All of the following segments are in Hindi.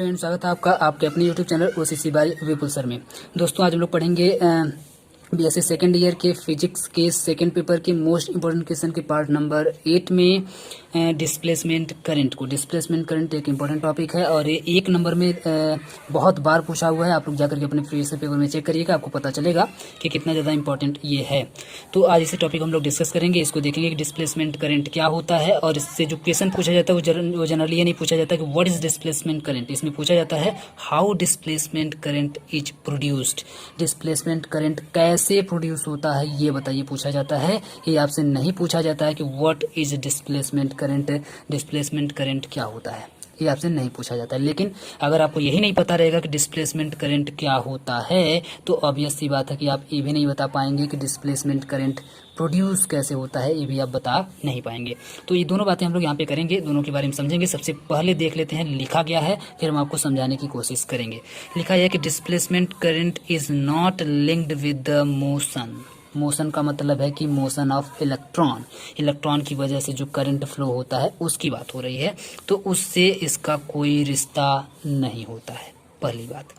एंड स्वागत है आपका आपके अपने यूट्यूब चैनल ओसीसी बाय विपुल सर में। दोस्तों आज हम लोग पढ़ेंगे बीएससी सेकेंड ईयर के फिजिक्स के सेकेंड पेपर के मोस्ट इंपॉर्टेंट क्वेश्चन के पार्ट नंबर 8 में डिस्प्लेसमेंट करंट को। डिस्प्लेसमेंट करंट एक इंपॉर्टेंट टॉपिक है और ये एक नंबर में बहुत बार पूछा हुआ है। आप लोग जाकर के अपने प्रीवियस पेपर में चेक करिएगा, आपको पता चलेगा कि कितना ज़्यादा इंपॉर्टेंट ये है। तो आज इसी टॉपिक हम लोग डिस्कस करेंगे, इसको देखेंगे कि डिस्प्लेसमेंट करंट क्या होता है। और इससे जो क्वेश्चन पूछा जाता है वो जनरली ये नहीं पूछा जाता कि व्हाट इज डिस्प्लेसमेंट करंट, इसमें पूछा जाता है how displacement current is produced. Displacement current कैसे प्रोड्यूस होता है ये बताइए, पूछा जाता है। ये आपसे नहीं पूछा जाता है कि what is displacement current, displacement current क्या होता है, ये आपसे नहीं पूछा जाता है। लेकिन अगर आपको यही नहीं पता रहेगा कि डिस्प्लेसमेंट करंट क्या होता है तो ऑब्वियस सी बात है कि आप ये भी नहीं बता पाएंगे कि डिस्प्लेसमेंट करंट प्रोड्यूस कैसे होता है, ये भी आप बता नहीं पाएंगे। तो ये दोनों बातें हम लोग यहाँ पे करेंगे, दोनों के बारे में समझेंगे। सबसे पहले देख लेते हैं लिखा गया है, फिर हम आपको समझाने की कोशिश करेंगे। लिखा है कि displacement current is not linked with the motion. Motion का मतलब है कि मोशन ऑफ इलेक्ट्रॉन, इलेक्ट्रॉन की वजह से जो करंट फ्लो होता है उसकी बात हो रही है, तो उससे इसका कोई रिश्ता नहीं होता है, पहली बात।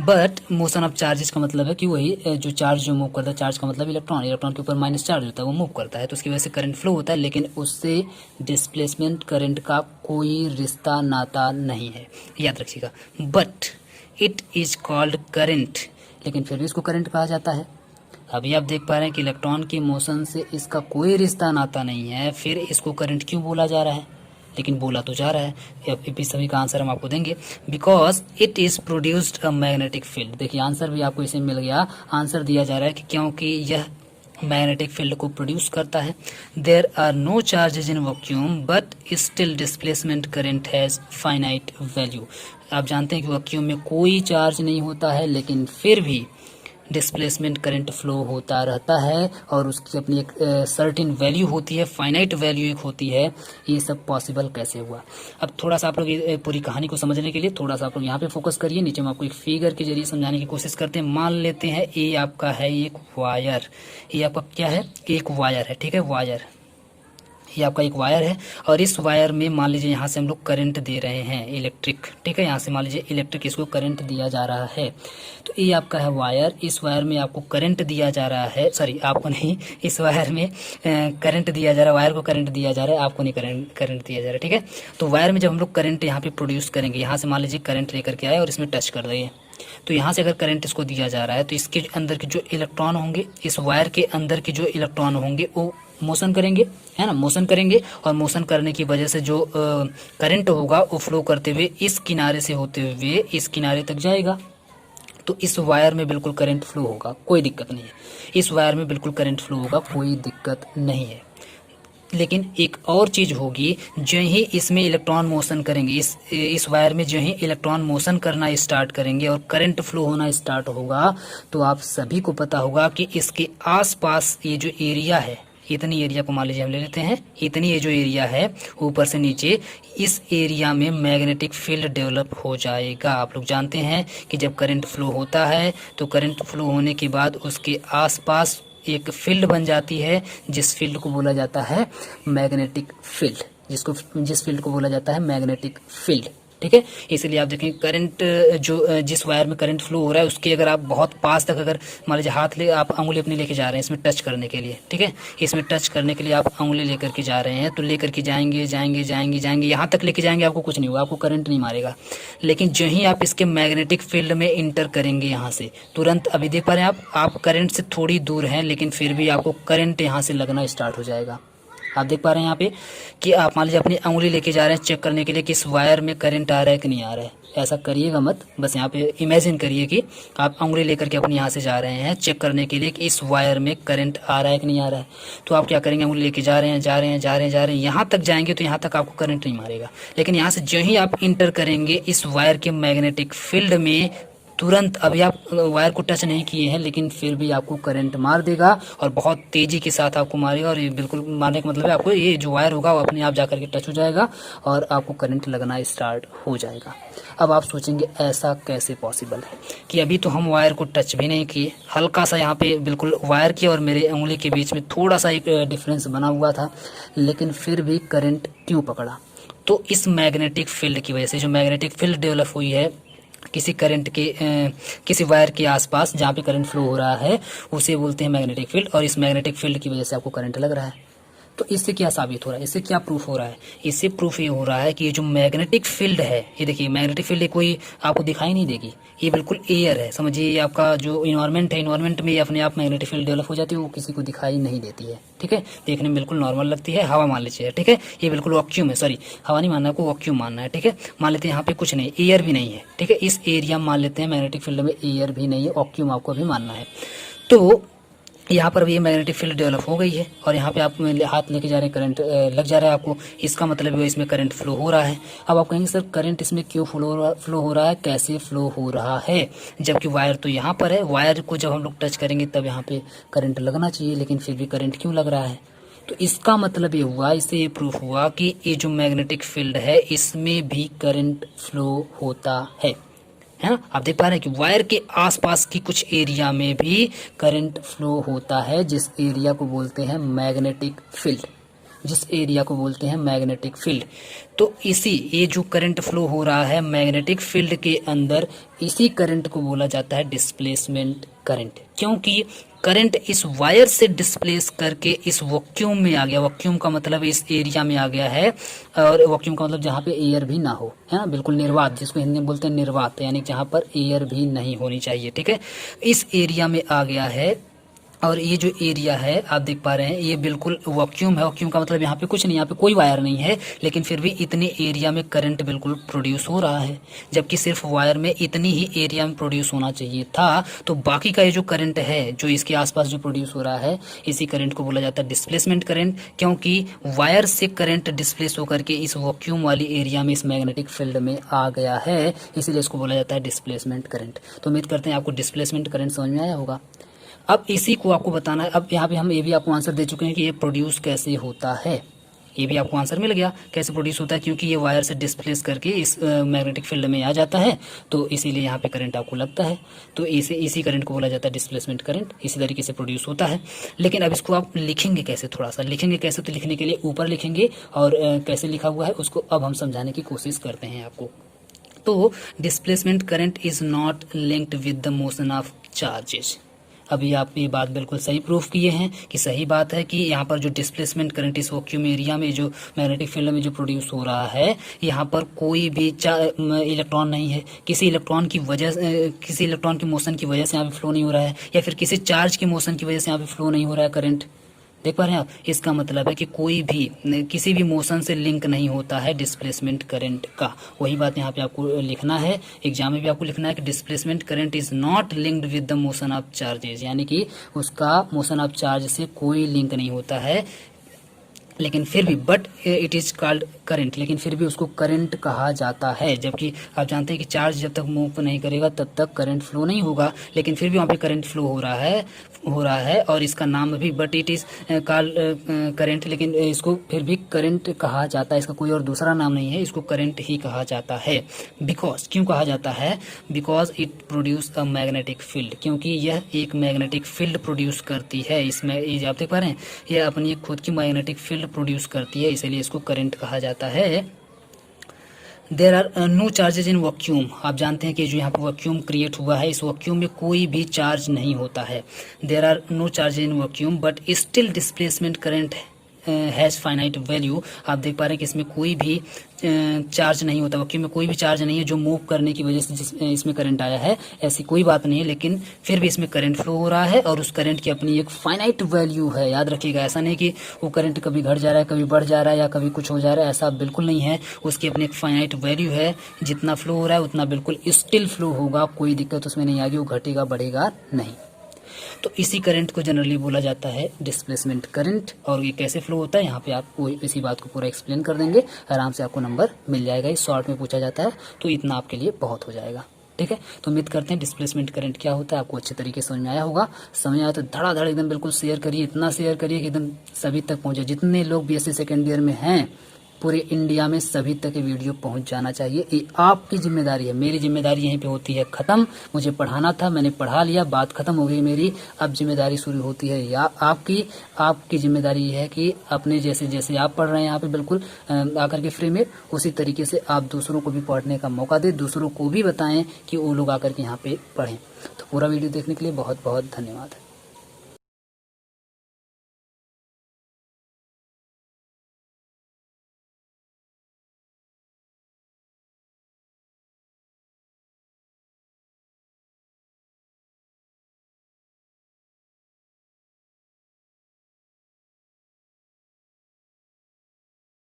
बट मोशन ऑफ चार्जेस का मतलब है कि वही जो चार्ज जो मूव करता है, चार्ज का मतलब इलेक्ट्रॉन, इलेक्ट्रॉन के ऊपर माइनस चार्ज होता है, वो मूव करता है, तो उसकी वजह से करंट फ्लो होता है, लेकिन उससे डिस्प्लेसमेंट करंट का कोई रिश्ता नाता नहीं है, याद रखिएगा। But it is called current, लेकिन फिर भी इसको करंट कहा जाता है। अभी आप देख पा रहे हैं कि इलेक्ट्रॉन की मोशन से इसका कोई रिश्ता नाता नहीं है, फिर इसको करंट क्यों बोला जा रहा है, लेकिन बोला तो जा रहा है। अब सभी का आंसर हम आपको देंगे, because it is produced a magnetic field. देखिए आंसर भी आपको इसे मिल गया, आंसर दिया जा रहा है कि क्योंकि यह मैग्नेटिक फील्ड को प्रोड्यूस करता है। There are no charges in vacuum but still displacement current has finite value. आप जानते हैं कि वैक्यूम में कोई चार्ज नहीं होता है, लेकिन फिर भी डिस्प्लेसमेंट करंट फ्लो होता रहता है और उसकी अपनी एक सर्टेन वैल्यू होती है, फाइनाइट वैल्यू एक होती है। ये सब पॉसिबल कैसे हुआ? अब थोड़ा सा आप लोग पूरी कहानी को समझने के लिए थोड़ा सा आप लोग यहाँ पे फोकस करिए। नीचे हम आपको एक फिगर के जरिए समझाने की कोशिश करते हैं। मान लेते हैं ये आपका है एक वायर, ये आपका क्या है, एक वायर है, ठीक है, वायर, ये आपका एक वायर है और इस वायर में मान लीजिए यहाँ से हम लोग करंट दे रहे हैं इलेक्ट्रिक, ठीक है, यहाँ से मान लीजिए इलेक्ट्रिक इसको करंट दिया जा रहा है। तो ये आपका है वायर, इस वायर में आपको करंट दिया जा रहा है, सॉरी आपको नहीं, इस वायर में करंट दिया जा रहा है, वायर को करंट दिया जा रहा है, आपको नहीं करंट दिया जा रहा है, ठीक है। तो वायर में जब हम लोग करंट यहाँ पे प्रोड्यूस करेंगे, यहाँ से मान लीजिए करंट लेकर के आए और इसमें टच कर रही है, तो यहाँ से अगर करंट इसको दिया जा रहा है तो इसके अंदर के जो इलेक्ट्रॉन होंगे, इस वायर के अंदर के जो इलेक्ट्रॉन होंगे वो मोशन करेंगे, है ना, मोशन करेंगे। और मोशन करने की वजह से जो करंट होगा वो फ्लो करते हुए इस किनारे से होते हुए इस किनारे तक जाएगा। तो इस वायर में बिल्कुल करंट फ्लो होगा, कोई दिक्कत नहीं है, इस वायर में बिल्कुल करंट फ्लो होगा, कोई दिक्कत नहीं है। लेकिन एक और चीज होगी, जो ही इसमें इलेक्ट्रॉन मोशन करेंगे, इस वायर में जो ही इलेक्ट्रॉन मोशन करना स्टार्ट करेंगे और करंट फ्लो होना स्टार्ट होगा, तो आप सभी को पता होगा कि इसके आसपास ये जो एरिया है, इतनी एरिया को मान लीजिए हम ले लेते हैं, इतनी ये जो एरिया है ऊपर से नीचे, इस एरिया में मैग्नेटिक फील्ड डेवलप हो जाएगा। आप लोग जानते हैं कि जब करंट फ्लो होता है तो करंट फ्लो होने के बाद उसके आसपास एक फील्ड बन जाती है, जिस फील्ड को बोला जाता है मैग्नेटिक फील्ड, जिस फील्ड को बोला जाता है मैग्नेटिक फील्ड, ठीक है। इसलिए आप देखें करंट जो जिस वायर में करंट फ्लो हो रहा है उसके अगर आप बहुत पास तक अगर मान लीजिए हाथ ले, आप अंगुली अपनी लेके जा रहे हैं इसमें टच करने के लिए, ठीक है, इसमें टच करने के लिए आप अंगुली लेकर के जा रहे हैं, तो लेकर के जाएंगे जाएंगे जाएंगे जाएंगे यहाँ तक लेके जाएंगे, आपको कुछ नहीं होगा, आपको करंट नहीं मारेगा। लेकिन जो ही आप इसके मैग्नेटिक फील्ड में इंटर करेंगे यहाँ से तुरंत, अभी देख पा रहे हैं आप करंट से थोड़ी दूर हैं, लेकिन फिर भी आपको करंट यहाँ से लगना स्टार्ट हो जाएगा। आप देख पा रहे हैं यहाँ पे कि आप मान लीजिए अपनी अंगुली लेके जा रहे हैं चेक करने के लिए कि इस वायर में करंट आ रहा है कि नहीं आ रहा है। ऐसा करिएगा मत, बस यहाँ पे इमेजिन करिए कि आप अंगुली लेकर के अपने यहाँ से जा रहे हैं चेक करने के लिए कि इस वायर में करंट आ रहा है कि नहीं आ रहा है। तो आप क्या करेंगे, अंगुली लेके जा रहे हैं जा रहे हैं जा रहे हैं जा रहे हैं, यहाँ तक जाएंगे तो यहाँ तक आपको करंट नहीं मारेगा। लेकिन यहाँ से जो ही आप इंटर करेंगे इस वायर के मैग्नेटिक फील्ड में, तुरंत अभी आप वायर को टच नहीं किए हैं लेकिन फिर भी आपको करंट मार देगा और बहुत तेजी के साथ आपको मारेगा। और ये बिल्कुल मारने का मतलब है आपको ये जो वायर होगा वो अपने आप जाकर के टच हो जाएगा और आपको करंट लगना स्टार्ट हो जाएगा। अब आप सोचेंगे ऐसा कैसे पॉसिबल है कि अभी तो हम वायर को टच भी नहीं किए, हल्का सा यहाँ पे बिल्कुल वायर की और मेरे उंगली के बीच में थोड़ा सा एक डिफरेंस बना हुआ था, लेकिन फिर भी करंट क्यों पकड़ा? तो इस मैग्नेटिक फील्ड की वजह से जो मैग्नेटिक फील्ड डेवलप हुई है किसी करंट के किसी वायर के आसपास जहाँ पे करंट फ्लो हो रहा है उसे बोलते हैं मैग्नेटिक फील्ड, और इस मैग्नेटिक फील्ड की वजह से आपको करंट लग रहा है। तो इससे क्या साबित हो रहा है, इससे क्या प्रूफ हो रहा है? इससे प्रूफ ये हो रहा है कि ये जो मैग्नेटिक फील्ड है, ये देखिए मैग्नेटिक फील्ड कोई आपको दिखाई नहीं देगी, ये बिल्कुल एयर है, समझिए ये आपका जो इन्वायरमेंट है, इन्वायरमेंट में ये अपने आप मैग्नेटिक फील्ड डेवलप हो जाती है, वो किसी को दिखाई नहीं देती है, ठीक है, देखने में बिल्कुल नॉर्मल लगती है, हवा मान लीजिए, ठीक है, ये बिल्कुल वैक्यूम है, सॉरी हवा नहीं मानना है, आपको वैक्यूम मानना है, ठीक है, मान लेते हैं यहाँ पे कुछ नहीं, एयर भी नहीं है, ठीक है, इस एरिया मान लेते हैं मैग्नेटिक फील्ड में एयर भी नहीं है, वैक्यूम आपको भी मानना है। तो यहाँ पर भी ये मैग्नेटिक फील्ड डेवलप हो गई है और यहाँ पे आप हाथ लेके जा रहे हैं, करंट लग जा रहा है आपको, इसका मतलब है इसमें करंट फ्लो हो रहा है। अब आप कहेंगे सर करंट इसमें क्यों फ्लो हो रहा है, कैसे फ्लो हो रहा है, जबकि वायर तो यहाँ पर है, वायर को जब हम लोग टच करेंगे तब यहाँ पे करंट लगना चाहिए, लेकिन फिर भी करंट क्यों लग रहा है? तो इसका मतलब ये हुआ, इससे ये प्रूफ हुआ कि ये जो मैग्नेटिक फील्ड है इसमें भी करंट फ्लो होता है ना। आप देख पा रहे हैं कि वायर के आसपास की कुछ एरिया में भी करंट फ्लो होता है, जिस एरिया को बोलते हैं मैग्नेटिक फील्ड, जिस एरिया को बोलते हैं मैग्नेटिक फील्ड। तो इसी ये जो करंट फ्लो हो रहा है मैग्नेटिक फील्ड के अंदर, इसी करंट को बोला जाता है डिस्प्लेसमेंट करंट, क्योंकि करंट इस वायर से डिस्प्लेस करके इस वैक्यूम में आ गया, वैक्यूम का मतलब इस एरिया में आ गया है, और वैक्यूम का मतलब जहाँ पे एयर भी ना हो, है ना, बिल्कुल निर्वात, जिसको हिंदी में बोलते हैं निर्वात, यानी जहाँ पर एयर भी नहीं होनी चाहिए, ठीक है, इस एरिया में आ गया है। और ये जो एरिया है आप देख पा रहे हैं ये बिल्कुल वैक्यूम है, वैक्यूम का मतलब यहाँ पे कुछ नहीं, यहाँ पे कोई वायर नहीं है, लेकिन फिर भी इतने एरिया में करंट बिल्कुल प्रोड्यूस हो रहा है, जबकि सिर्फ वायर में इतनी ही एरिया में प्रोड्यूस होना चाहिए था। तो बाकी का ये जो करंट है जो इसके आसपास जो प्रोड्यूस हो रहा है, इसी करंट को बोला जाता है डिस्प्लेसमेंट करंट, क्योंकि वायर से करंट डिस्प्लेस होकर के इस वैक्यूम वाली एरिया में, इस मैग्नेटिक फील्ड में आ गया है, इसीलिए इसको बोला जाता है डिस्प्लेसमेंट करंट। तो उम्मीद करते हैं आपको डिस्प्लेसमेंट करंट समझ में आया होगा। अब इसी को आपको बताना है, अब यहाँ पे हम ये भी आपको आंसर दे चुके हैं कि ये प्रोड्यूस कैसे होता है, ये भी आपको आंसर मिल गया कैसे प्रोड्यूस होता है, क्योंकि ये वायर से डिस्प्लेस करके इस मैग्नेटिक फील्ड में आ जाता है, तो इसीलिए यहाँ पे करंट आपको लगता है। तो इसी करंट को बोला जाता है डिस्प्लेसमेंट करंट, इसी तरीके से प्रोड्यूस होता है। लेकिन अब इसको आप लिखेंगे कैसे, थोड़ा सा लिखेंगे कैसे, तो लिखने के लिए ऊपर लिखेंगे, और कैसे लिखा हुआ है उसको अब हम समझाने की कोशिश करते हैं आपको। तो displacement current is not linked with the motion of charges. अभी आप ये बात बिल्कुल सही प्रूफ किए हैं कि सही बात है कि यहाँ पर जो डिस्प्लेसमेंट करंट इस वैक्यूम एरिया में जो मैग्नेटिक फील्ड में जो प्रोड्यूस हो रहा है, यहाँ पर कोई भी इलेक्ट्रॉन नहीं है, किसी इलेक्ट्रॉन की मोशन की वजह से यहाँ पे फ्लो नहीं हो रहा है, या फिर किसी चार्ज की मोशन की वजह से यहाँ पे फ्लो नहीं हो रहा है करंट। देख पा रहे हैं आप, इसका मतलब है कि कोई भी किसी भी मोशन से लिंक नहीं होता है डिस्प्लेसमेंट करंट का। वही बात यहाँ पे आपको लिखना है, एग्जाम में भी आपको लिखना है कि displacement current is not linked with the motion of charges, यानी कि उसका मोशन ऑफ चार्ज से कोई लिंक नहीं होता है, लेकिन फिर भी but it is called current, लेकिन फिर भी उसको करंट कहा जाता है। जबकि आप जानते हैं कि चार्ज जब तक मूव नहीं करेगा तब तक करंट फ्लो नहीं होगा, लेकिन फिर भी वहाँ पे करंट फ्लो हो रहा है और इसका नाम भी but it is called current, लेकिन इसको फिर भी करंट कहा जाता है, इसका कोई और दूसरा नाम नहीं है, इसको करंट ही कहा जाता है। बिकॉज क्यों कहा जाता है, because it produce a magnetic field, क्योंकि यह एक मैग्नेटिक फील्ड प्रोड्यूस करती है। इसमें ये आप देख पा रहे हैं, यह अपनी खुद की मैग्नेटिक फील्ड प्रोड्यूस करती है, इसलिए इसको करंट कहा जाता है। There are no charges in vacuum, आप जानते हैं कि जो यहाँ पर वैक्यूम क्रिएट हुआ है, इस वैक्यूम में कोई भी चार्ज नहीं होता है। There are no charges in vacuum but still displacement current has finite value. आप देख पा रहे हैं कि इसमें कोई भी चार्ज नहीं होता, वैक्यूम में कोई भी चार्ज नहीं है जो मूव करने की वजह से इसमें करंट आया है, ऐसी कोई बात नहीं है, लेकिन फिर भी इसमें करंट फ्लो हो रहा है और उस करंट की अपनी एक फाइनाइट वैल्यू है। याद रखिएगा, ऐसा नहीं कि वो करंट कभी घट जा रहा है, कभी बढ़ जा रहा है, या कभी कुछ हो जा रहा है, ऐसा बिल्कुल नहीं है। उसकी अपनी एक फाइनाइट वैल्यू है, जितना फ्लो हो रहा है उतना बिल्कुल स्टिल फ्लो होगा, कोई दिक्कत उसमें नहीं आएगी, वो घटेगा बढ़ेगा नहीं। तो इसी करंट को जनरली बोला जाता है डिस्प्लेसमेंट करंट। और ये कैसे फ्लो होता है यहाँ पे आपको इसी बात को पूरा एक्सप्लेन कर देंगे, आराम से आपको नंबर मिल जाएगा, इस शॉर्ट में पूछा जाता है, तो इतना आपके लिए बहुत हो जाएगा। ठीक है, तो उम्मीद करते हैं डिस्प्लेसमेंट करंट क्या होता है आपको अच्छे तरीके से समझ में आया होगा। समझ आया तो धड़ाधड़ एकदम बिल्कुल शेयर करिए, इतना शेयर करिए कि एकदम सभी तक पहुंचे। जितने लोग बीएससी सेकेंड ईयर में हैं पूरे इंडिया में सभी तक ये वीडियो पहुंच जाना चाहिए। ये आपकी जिम्मेदारी है, मेरी जिम्मेदारी यहीं पे होती है खत्म। मुझे पढ़ाना था, मैंने पढ़ा लिया, बात खत्म हो गई मेरी। अब जिम्मेदारी शुरू होती है या आपकी जिम्मेदारी ये है कि अपने जैसे आप पढ़ रहे हैं यहाँ पे बिल्कुल आकर के फ्री में, उसी तरीके से आप दूसरों को भी पढ़ने का मौका दें, दूसरों को भी बताएं कि वो लोग आकर के यहाँ पे पढ़ें। तो पूरा वीडियो देखने के लिए बहुत बहुत धन्यवाद।